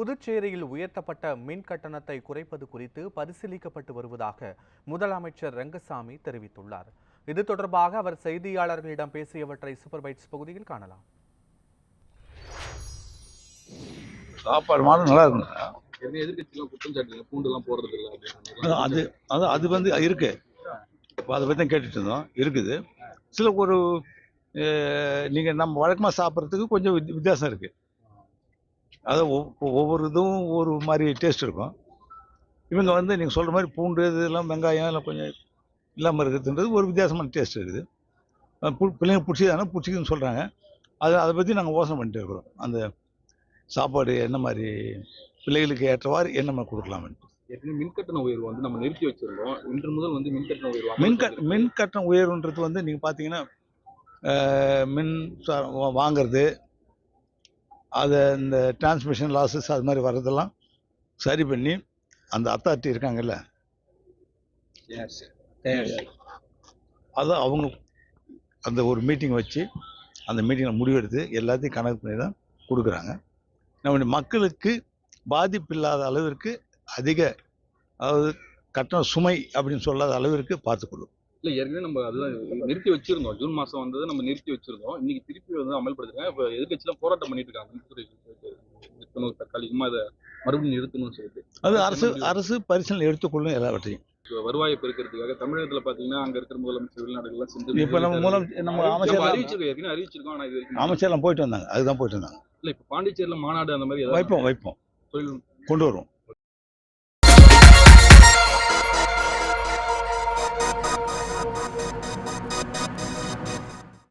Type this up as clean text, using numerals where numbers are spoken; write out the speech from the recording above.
புதுச்சேரியில் உயர்த்தப்பட்ட மின் கட்டணத்தை குறைப்பது குறித்து பரிசீலிக்கப்பட்டு வருவதாக முதலமைச்சர் ரங்கசாமி தெரிவித்துள்ளார். இது தொடர்பாக அவர் செய்தியாளர்களிடம் பேசியவற்றை சூப்பர் பைட்ஸ் பகுதியில் காணலாம். சாப்பாடு மாதிரி நல்லா இருக்கும். அது வந்து இருக்கு. இப்போ அதை பற்றி கேட்டுட்டு இருந்தோம். இருக்குது சில ஒரு நீங்கள் நம்ம வழக்கமாக சாப்பிட்றதுக்கு கொஞ்சம் வித்தியாசம் இருக்குது. அது ஒவ்வொரு இதுவும் ஒரு மாதிரி டேஸ்ட் இருக்கும். இவங்க வந்து நீங்கள் சொல்கிற மாதிரி பூண்டு இதெல்லாம் வெங்காயம் எல்லாம் கொஞ்சம் இல்லாமல் இருக்குதுன்றது ஒரு வித்தியாசமான டேஸ்ட் இருக்குது. பிள்ளைங்க பிடிச்சதானா பிடிச்சிக்குன்னு சொல்கிறாங்க. அதை பற்றி நாங்கள் யோசனை பண்ணிட்டு இருக்கிறோம். அந்த சாப்பாடு என்ன மாதிரி பிள்ளைகளுக்கு ஏற்றவாறு என்ன மாதிரி கொடுக்கலாம்னு. மின்கட்டண உயர்வு வந்து நம்ம நிறுத்தி வச்சிருந்தோம். இன்று முதல் வந்து மின்கட்டண உயர்வு மின்கட்டண உயர்வுன்றது வந்து நீங்கள் பார்த்தீங்கன்னா மின் வாங்கிறது, அதை இந்த டிரான்ஸ்மிஷன் லாஸஸ் அது மாதிரி வர்றதெல்லாம் சரி பண்ணி அந்த அத்தாரிட்டி இருக்காங்கல்ல, அதை அவங்க அந்த ஒரு மீட்டிங் வச்சு அந்த மீட்டிங்கில் முடிவெடுத்து எல்லாத்தையும் கணக்கு பண்ணி தான் கொடுக்குறாங்க. நம்முடைய மக்களுக்கு பாதிப்பு இல்லாத அளவிற்கு அதிக, அதாவது கட்டண சுமை அப்படின்னு சொல்லாத அளவிற்கு பார்த்துக்கொள்ளும். இல்லை, ஏற்கனவே நம்ம அதுதான் நிறுத்தி வச்சிருந்தோம். ஜூன் மாதம் வந்தது நம்ம நிறுத்தி வச்சிருந்தோம். இன்னைக்கு திருப்பி வந்து அமல்படுத்துறாங்க. இப்போ எதிர்கட்சியெல்லாம் போராட்டம் பண்ணிட்டு இருக்காங்க. நிறுத்தணும், தற்காலிகமாக அதை மறுபடியும் நிறுத்தணும்னு சொல்லிட்டு அது அரசு பரிசீலனை எடுத்துக்கொள்ளும் எல்லாவற்றையும். வருவாயை பெருக்கிறதுக்காக தமிழகத்தில் பார்த்தீங்கன்னா அங்கே இருக்கிற முதலமைச்சர் வெளிநாடுகள்லாம் செஞ்சு இப்போ நம்ம அமைச்சர் அறிவிச்சிருக்கோம். ஆனால் இது அமைச்சர்லாம் போயிட்டு வந்தாங்க. அதுதான் போயிட்டு வந்தாங்க. இல்லை, இப்போ பாண்டிச்சேரியில் மாநாடு அந்த மாதிரி வைப்போம் கொண்டு வருவோம்.